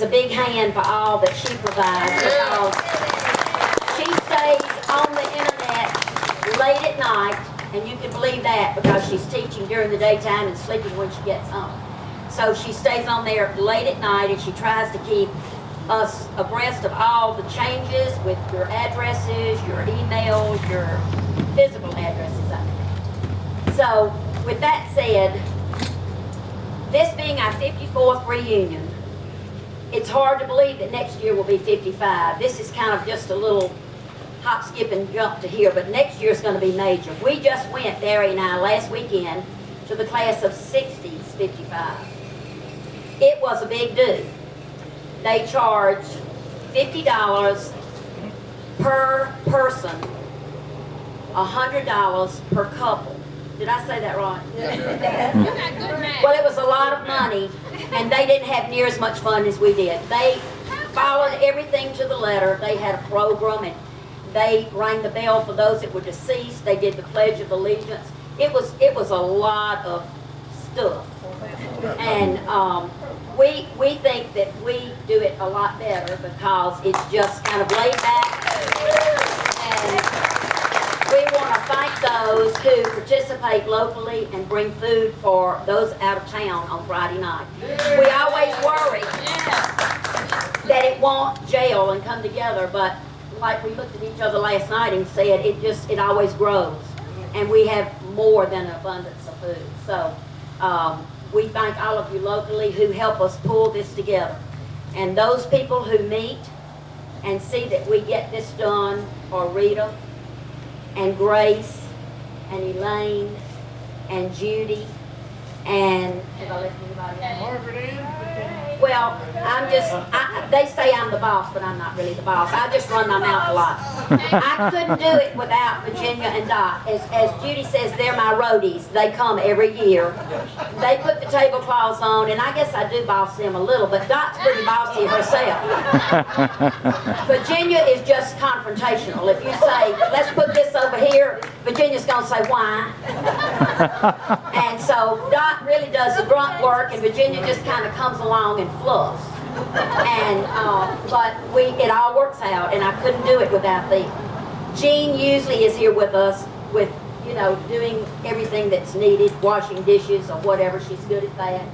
a big hand for all that she provides, because she stays on the internet late at night, and you can believe that because she's teaching during the daytime and sleeping when she gets home. So she stays on there late at night, and she tries to keep us abreast of all the changes with your addresses, your emails, your physical addresses. So with that said, this being our 54th reunion, it's hard to believe that next year will be 55. This is kind of just a little hop, skip, and jump to here, but next year is going to be major. We just went, Barry and I, last weekend to the class of 60s 55. It was a big do. They charge $50 per person, $100 per couple. Did I say that right? Well, it was a lot of money, and they didn't have near as much fun as we did. They followed everything to the letter. They had a program, and they rang the bell for those that were deceased. They did the Pledge of Allegiance. It was a lot of stuff, and we think that we do it a lot better because it's just kind of laid back, and we want to thank those who participate locally and bring food for those out of town on Friday night. We always worry that it won't gel and come together, but like we looked at each other last night and said, it always grows, and we have more than an abundance of food. So we thank all of you locally who help us pull this together, and those people who meet and see that we get this done are Rita and Grace and Elaine and Judy and have I left anybody else? Margaret. Well, they say I'm the boss, but I'm not really the boss. I just run my mouth a lot. I couldn't do it without Virginia and Dot. As Judy says, they're my roadies. They come every year. They put the tablecloths on, and I guess I do boss them a little, but Dot's pretty bossy herself. Virginia is just confrontational. If you say, let's put this over here, Virginia's going to say, why? And so Dot really does the grunt work, and Virginia just kind of comes along and fluffs. And but it all works out, and I couldn't do it without them. Jean usually is here with us with, doing everything that's needed, washing dishes or whatever. She's good at that.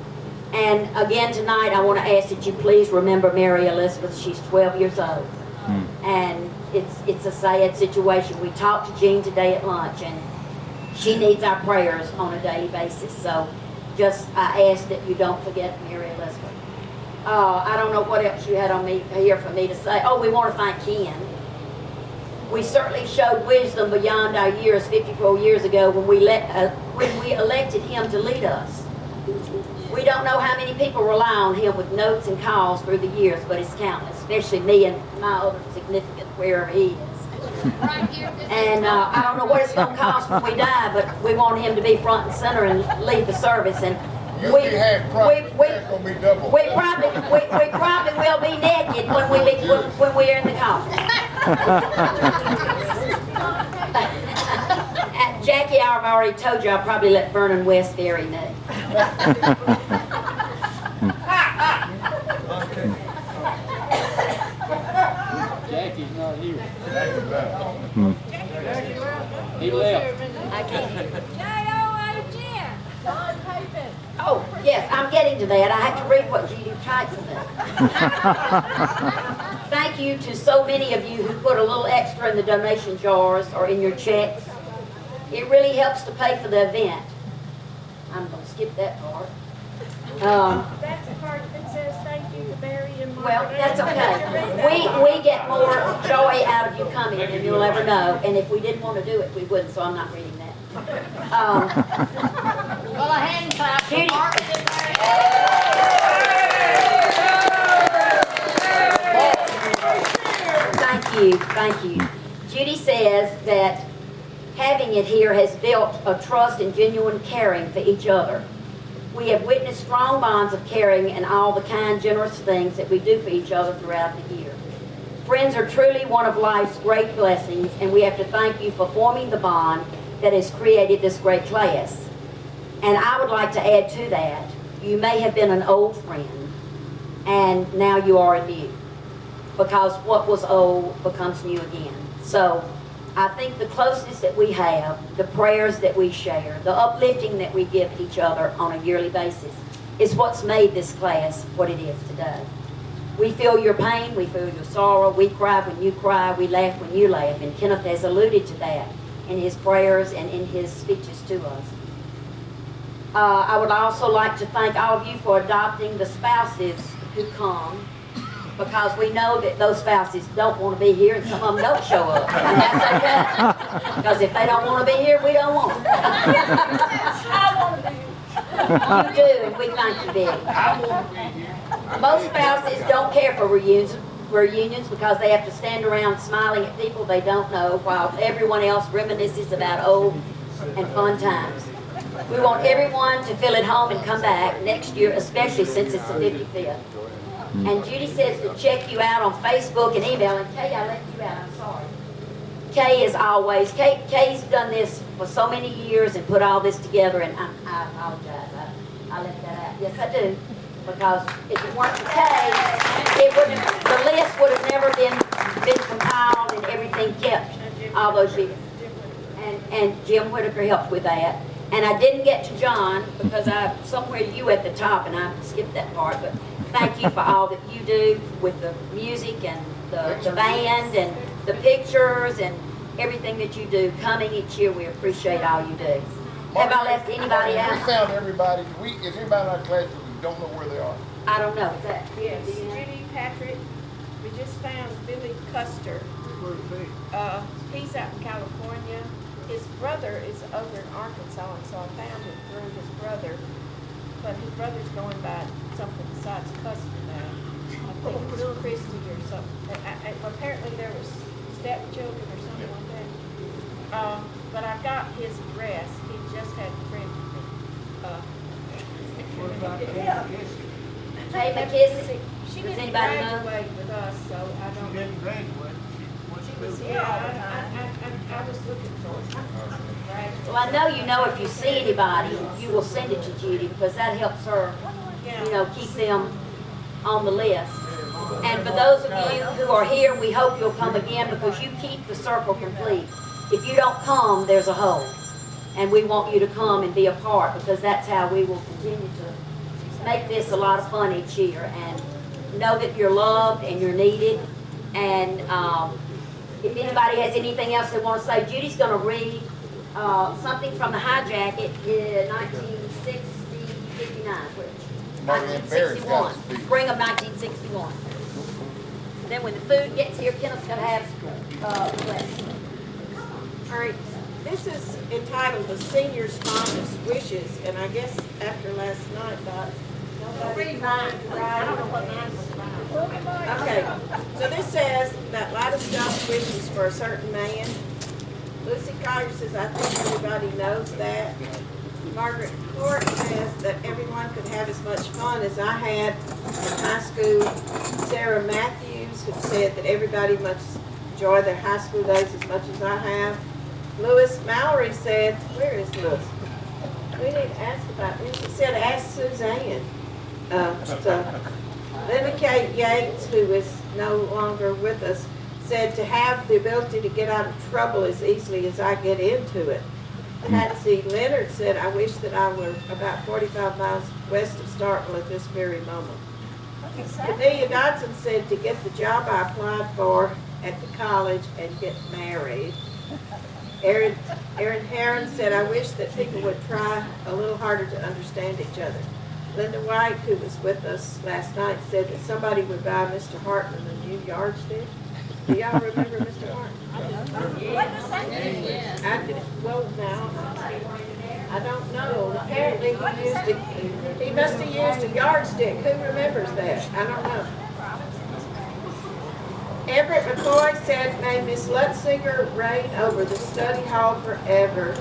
And again tonight, I want to ask that you please remember Mary Elizabeth. She's 12 years old, and it's a sad situation. We talked to Jean today at lunch, and she needs our prayers on a daily basis. So I ask that you don't forget Mary Elizabeth. I don't know what else you had on me here for me to say. Oh, we want to thank Ken. We certainly showed wisdom beyond our years 54 years ago when we elected him to lead us. We don't know how many people rely on him with notes and calls through the years, but it's countless, especially me and my other significant wherever he is. And I don't know what it's going to cost when we die, but we want him to be front and center and lead the service. And we probably will be naked when we're in the coffin. Jackie, I've already told you I'll probably let Vernon West bury me. Jackie's not here. He left. I can't. Don Payton. Oh, yes, I'm getting to that. I have to read what Judy typed for me. Thank you to so many of you who put a little extra in the donation jars or in your checks. It really helps to pay for the event. I'm going to skip that part. That's the part that says thank you to Barry and Margaret. Well, that's okay. We get more joy out of you coming than you'll ever know. And if we didn't want to do it, we wouldn't, so I'm not reading that. Well, a hand clap for Judy. Margaret. Thank you. Judy says that having it here has built a trust and genuine caring for each other. We have witnessed strong bonds of caring and all the kind, generous things that we do for each other throughout the year. Friends are truly one of life's great blessings, and we have to thank you for forming the bond that has created this great class. And I would like to add to that, you may have been an old friend, and now you are new. Because what was old becomes new again. So I think the closeness that we have, the prayers that we share, the uplifting that we give each other on a yearly basis is what's made this class what it is today. We feel your pain, we feel your sorrow, we cry when you cry, we laugh when you laugh, and Kenneth has alluded to that in his prayers and in his speeches to us. I would also like to thank all of you for adopting the spouses who come, because we know that those spouses don't want to be here and some of them don't show up. And that's okay. Because if they don't want to be here, we don't want them. I want to be. You do, and we thank you, Betty. I want to be here. Most spouses don't care for reunions because they have to stand around smiling at people they don't know while everyone else reminisces about old and fun times. We want everyone to feel at home and come back next year, especially since it's the 55th. And Judy says to check you out on Facebook and email. And Kay, I left you out. I'm sorry. Kay is always, Kay's done this for so many years and put all this together, and I apologize. I left that out. Yes, I do. Because if it weren't for Kay, the list would have never been compiled and everything kept all those years. And Jim Whitaker helped with that. And I didn't get to John because somewhere you at the top, and I skipped that part, but thank you for all that you do with the music and the band and the pictures and everything that you do. Coming each year, we appreciate all you do. Have I left anybody We out? found everybody. Is everybody in our class that we don't know where they are? I don't know. Is that? Yes, Judy, Patrick, we just found Billy Custer. He's out in California. His brother is over in Arkansas, and so I found him through his brother. But his brother's going by something besides Custer now. I think it was Christie or something. Apparently there was stepchildren or something like that. But I've got his address. He just had a friend with me. What about Kay McKissick. She Does didn't anybody know? graduate with us, so I She don't. didn't graduate. She was here all the time. I was looking for her. Well, I know you know if you see anybody, you will send it to Judy because that helps her, keep them on the list. And for those of you who are here, we hope you'll come again because you keep the circle complete. If you don't come, there's a hole. And we want you to come and be a part because that's how we will continue to make this a lot of fun each year. And know that you're loved and you're needed. And if anybody has anything else they want to say, Judy's going to read something from the High Jacket in 1959, which Marlene Barrett's got 1961, to speak. spring of 1961. Then when the food gets here, Kenneth's going to have the lesson. All right, this is entitled The Senior's Fondest Wishes, and I guess after last night, nobody cried. I don't know what mine was about. Okay, so this says that Ladystone wishes for a certain man. Lucy Collier says, I think everybody knows that. Margaret Court says that everyone could have as much fun as I had in high school. Sarah Matthews has said that everybody must enjoy their high school days as much as I have. Lewis Mallory said, where is Lewis? We need to ask about this. He said, ask Suzanne. Linda Kate Yates, who is no longer with us, said to have the ability to get out of trouble as easily as I get into it. Patsy Leonard said, I wish that I were about 45 miles west of Starkville at this very moment. Amelia Dodson said to get the job I applied for at the college and get married. Erin Herron said, I wish that people would try a little harder to understand each other. Linda White, who was with us last night, said that somebody would buy Mr. Hartman a new yardstick. Do y'all remember Mr. Hartman? Well, now, I don't know. Apparently he must have used a yardstick. Who remembers that? I don't know. Everett McCoy said, may Miss Lutzinger reign over the study hall forever.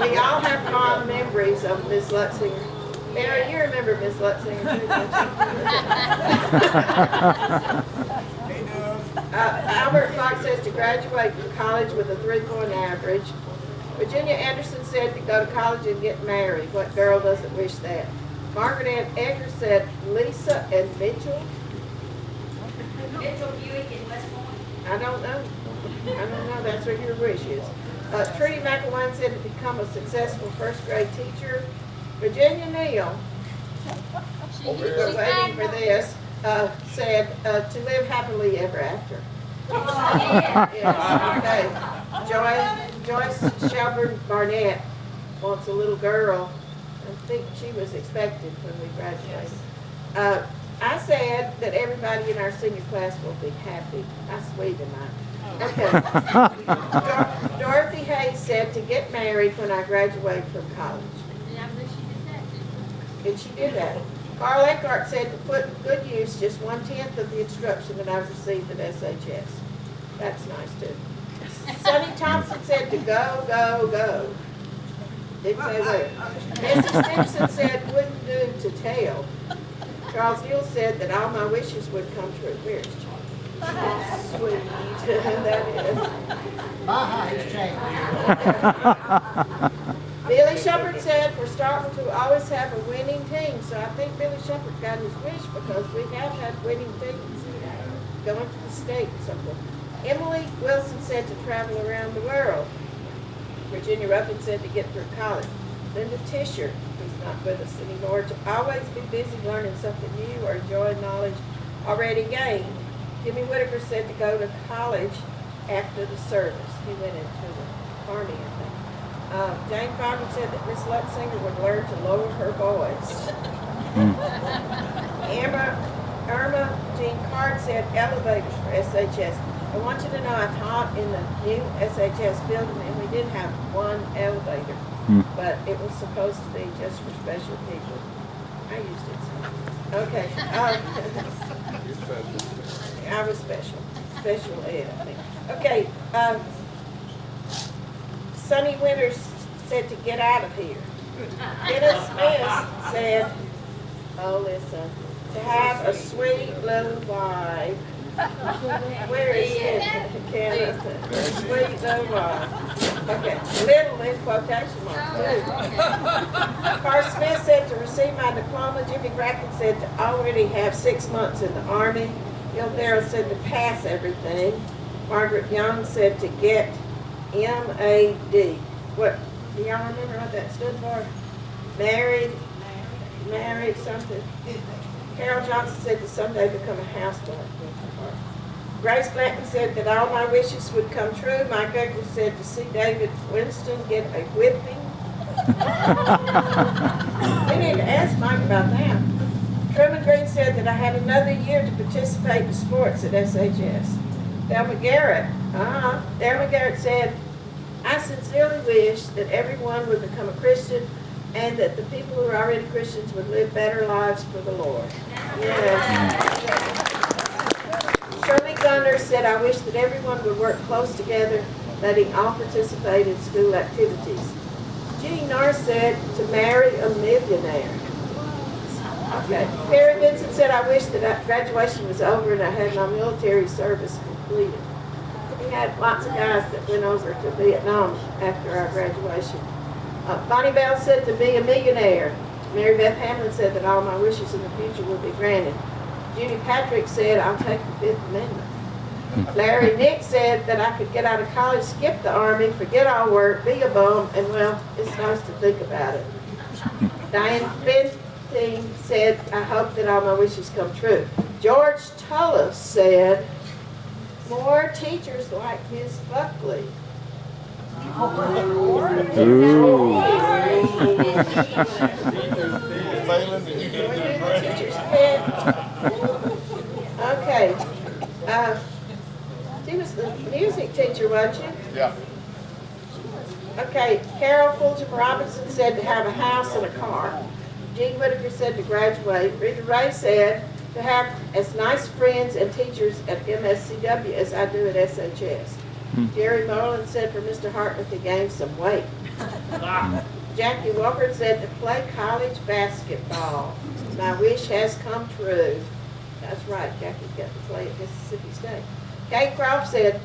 We all have fond memories of Miss Lutzinger. Mary, you remember Miss Lutzinger too, don't you? Albert Fox says to graduate from college with a 3-point average. Virginia Anderson said to go to college and get married. What girl doesn't wish that? Margaret Ann Edgar said Lisa and Mitchell. Mitchell Buick in West Point. I don't know. That's what your wish is. Trudy McElwain said to become a successful first grade teacher. Virginia Neal, we're waiting for this, said to live happily ever after. Yes, okay. Joyce Shelburne Barnett wants a little girl. I think she was expected when we graduated. I said that everybody in our senior class will be happy. How sweet am I? Okay. Dorothy Hayes said to get married when I graduate from college. And she did that. Carl Eckhart said to put in good use just 1/10 of the instruction that I've received at SHS. That's nice too. Sonny Thompson said to go, go, go. Didn't say where. Mrs. Simpson said wouldn't do to tell. Charles Hill said that all my wishes would come true. Where's Charles? Sweet. That is. My height changed. Billy Shepard said we're starting to always have a winning team. So I think Billy Shepard got his wish because we have had winning teams going to the state and so forth. Emily Wilson said to travel around the world. Virginia Ruffin said to get through college. Linda Tisher, who's not with us anymore, to always be busy learning something new or enjoying knowledge already gained. Jimmy Whitaker said to go to college after the service. He went into the Army, I think. Jane Farman said that Miss Lutzinger would learn to lower her voice. Irma Jean Card said elevators for SHS. I want you to know I taught in the new SHS building and we did have one elevator, but it was supposed to be just for special people. I used it. So. Okay. I was special. Special ed, I think. Okay. Sonny Winters said to get out of here. Dennis Smith said, oh, listen, to have a sweet little wife. Where is it? Candace? Sweet little wife. Okay, little in quotation marks, too. Carl Smith said to receive my diploma. Jimmy Bracken said to already have 6 months in the Army. Bill Darrow said to pass everything. Margaret Young said to get MAD. What, do y'all remember what that stood for? Married something. Carol Johnson said to someday become a housewife. Grace Blanton said that all my wishes would come true. Mike Eckler said to see David Winston get a whipping. We need to ask Mike about that. Truman Green said that I had another year to participate in sports at SHS. Thelma Garrett said, I sincerely wish that everyone would become a Christian and that the people who are already Christians would live better lives for the Lord. Yes. Shirley Gunner said, I wish that everyone would work close together, letting all participate in school activities. Jean Norris said to marry a millionaire. Okay. Perry Vincent said, I wish that graduation was over and I had my military service completed. We had lots of guys that went over to Vietnam after our graduation. Bonnie Bell said to be a millionaire. Mary Beth Hamlin said that all my wishes in the future will be granted. Judy Patrick said, I'll take the Fifth Amendment. Larry Nick said that I could get out of college, skip the Army, forget all work, be a bum, and well, it's nice to think about it. Diane Benting said, I hope that all my wishes come true. George Tullis said, more teachers like Miss Buckley. Okay. She was the music teacher, wasn't she? Yeah. Okay. Carol Fulton Robinson said to have a house and a car. Gene Whitaker said to graduate. Rita Ray said to have as nice friends and teachers at MSCW as I do at SHS. Jerry Moreland said for Mr. Hartman to gain some weight. Jackie Walker said to play college basketball. My wish has come true. That's right, Jackie got to play at Mississippi State. Kay Croft said,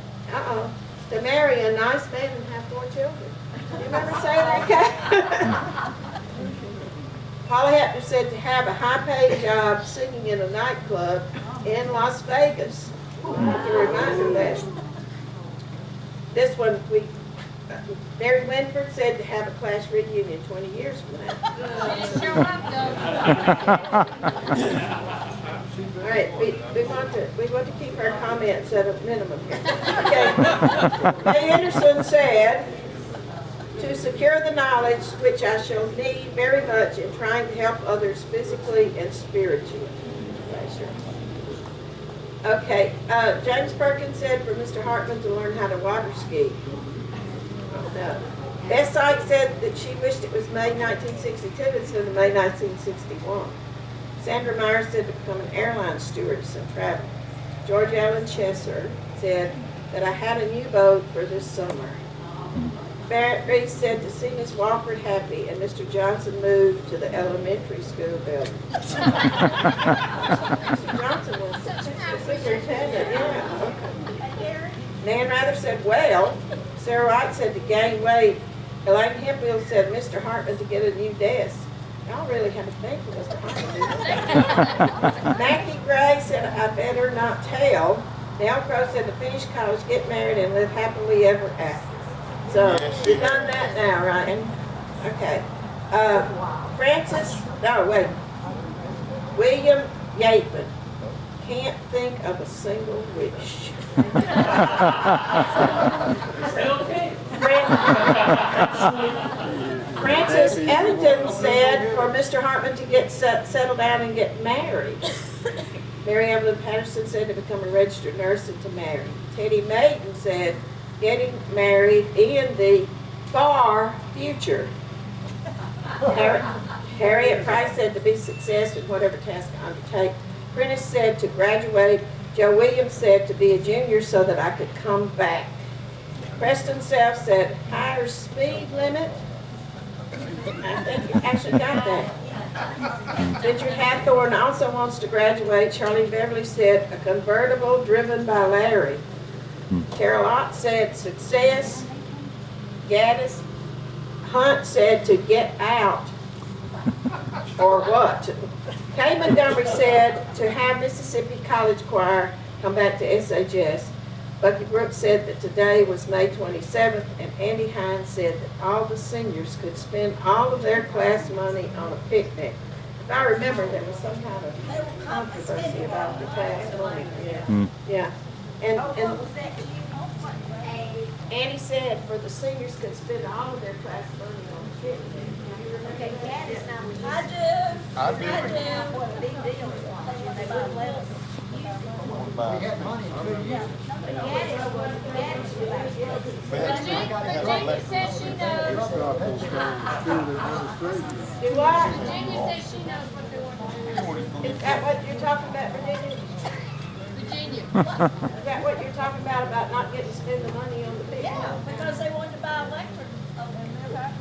to marry a nice man and have 4 children. You remember saying that, Kay? Holly Hapner said to have a high-paid job singing in a nightclub in Las Vegas. I have to remind her that. This one, Mary Winford said to have a class reunion 20 years from now. All right, we want to keep our comments at a minimum here. Okay. May Anderson said, to secure the knowledge which I shall need very much in trying to help others physically and spiritually. Okay, James Perkins said for Mr. Hartman to learn how to water ski. No. Bess Sykes said that she wished it was May 1962 instead of May 1961. Sandra Myers said to become an airline stewardess and travel. George Allen Chesser said that I had a new boat for this summer. Barrett Reese said to see Miss Walford happy, and Mr. Johnson moved to the elementary school building. Mr. Johnson was the superintendent, yeah. Okay. Nan Rather said, well. Sarah Wright said to gain weight. Elaine Hemphill said Mr. Hartman to get a new desk. Y'all really have to think for Mr. Hartman. Mackie Gray said, I better not tell. Nell Crow said to finish college, get married, and live happily ever after. So, you've done that now, Ryan. Okay. William Yateman. Can't think of a single wish. Francis Ellington said for Mr. Hartman to get settled down and get married. Mary Evelyn Patterson said to become a registered nurse and to marry. Teddy Maiden said getting married in the far future. Harriet Price said to be success in whatever task I undertake. Prentice said to graduate. Joe Williams said to be a junior so that I could come back. Preston Self said higher speed limit. I think you actually got that. Richard Hathorne also wants to graduate. Charlie Beverly said a convertible driven by Larry. Carol Ott said success. Gaddis Hunt said to get out. Or what? Kay Montgomery said to have Mississippi College Choir come back to SHS. Bucky Brooks said that today was May 27th, and Andy Hines said that all the seniors could spend all of their class money on a picnic. If I remember, there was some kind of controversy about the class money. Yeah. Yeah. And Andy said for the seniors could spend all of their class money on a picnic. Okay, Gaddis now. I do. What a big deal it was. They wouldn't let us use it. We had money to use it. Gaddis was Virginia says she knows. Do what? Virginia says she knows what they want to do. Is that what you're talking about, Virginia? Virginia. Is that what you're talking about not getting to spend the money on the picnic? Yeah, because they wanted to buy electric.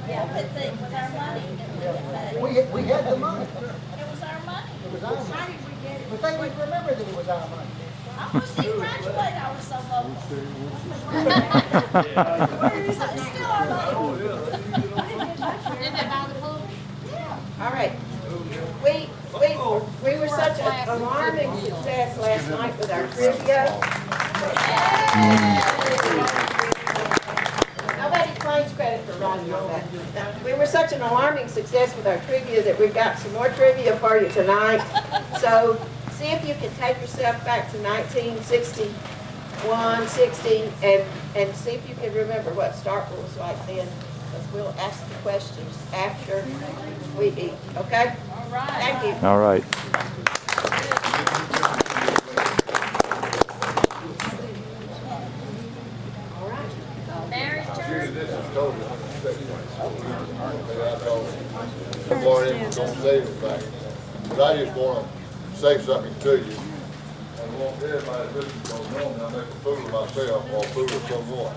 Yeah, but with our money. We had the money. It was our money. It was our How money. did we get it? But they would remember that it was our money. I was didn't graduate, I was so local. It's still our money. Did they buy the pool? All right. We were such an alarming success last night with our trivia. Nobody claims credit for writing all that. We were such an alarming success with our trivia that we've got some more trivia for you tonight. So see if you can take yourself back to 1961, 60, and see if you can remember what Starkville was like then. Because we'll ask the questions after we eat. Okay? All right. Thank you. All right. All right. Mary's turn. This is totally unexpected. I'm going in, we're gonna save it back. But I just wanna say something to you. I want everybody listening to know me, I make a fool of myself or a fool of someone.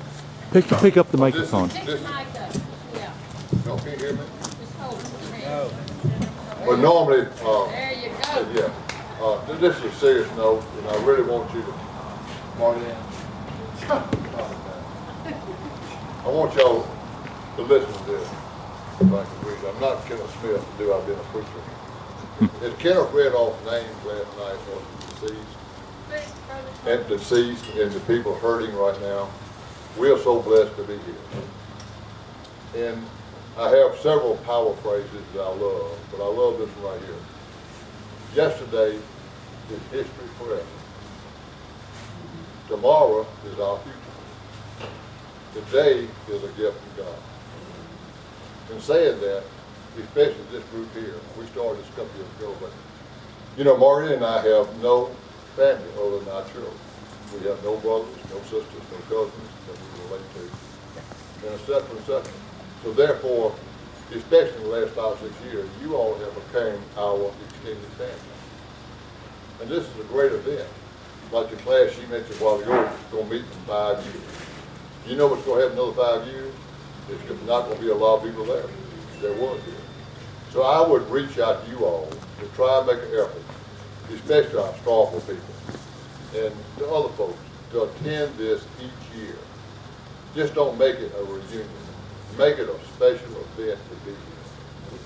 Pick up the microphone. Pick the mic up. Yeah, Y'all can't hear me? just hold it. But normally, There you go. this is a serious note, and I really want you to, Marty, I want y'all to listen to this. Like to read. I'm not Kenneth Smith, do I've been a preacher. As Kenneth read off names last night of the deceased and the people hurting right now, we are so blessed to be here. And I have several power phrases that I love, but I love this one right here. Yesterday is history forever. Tomorrow is our future. Today is a gift from God. In saying that, especially this group here, we started this a couple years ago, but you know, Maureen and I have no family other than our children. We have no brothers, no sisters, no cousins that we relate to, and et cetera, et cetera. So therefore, especially in the last 5 or 6 years, you all have become our extended family. And this is a great event. Like the class she mentioned a while ago, it's going to meet in 5 years. You know what's going to happen in another 5 years? There's not going to be a lot of people there. There was here. So I would reach out to you all to try and make an effort, especially our Starkville people and the other folks, to attend this each year. Just don't make it a reunion. Make it a special event to be here.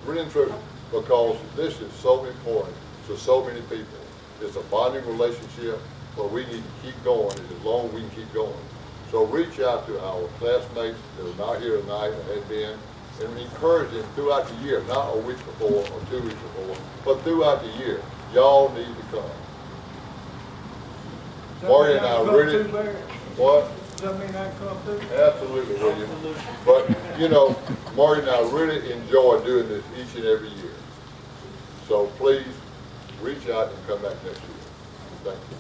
Really and truly, because this is so important to so many people. It's a bonding relationship where we need to keep going as long as we can keep going. So reach out to our classmates that are not here tonight or had been, and encourage them throughout the year, not a week before or 2 weeks before, but throughout the year. Y'all need to come. Marty and I really, what? Does that mean I can come too? Absolutely, William. But, you know, Marty and I really enjoy doing this each and every year. So please, reach out and come back next year. Thank you.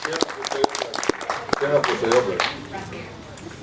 Kenneth will say,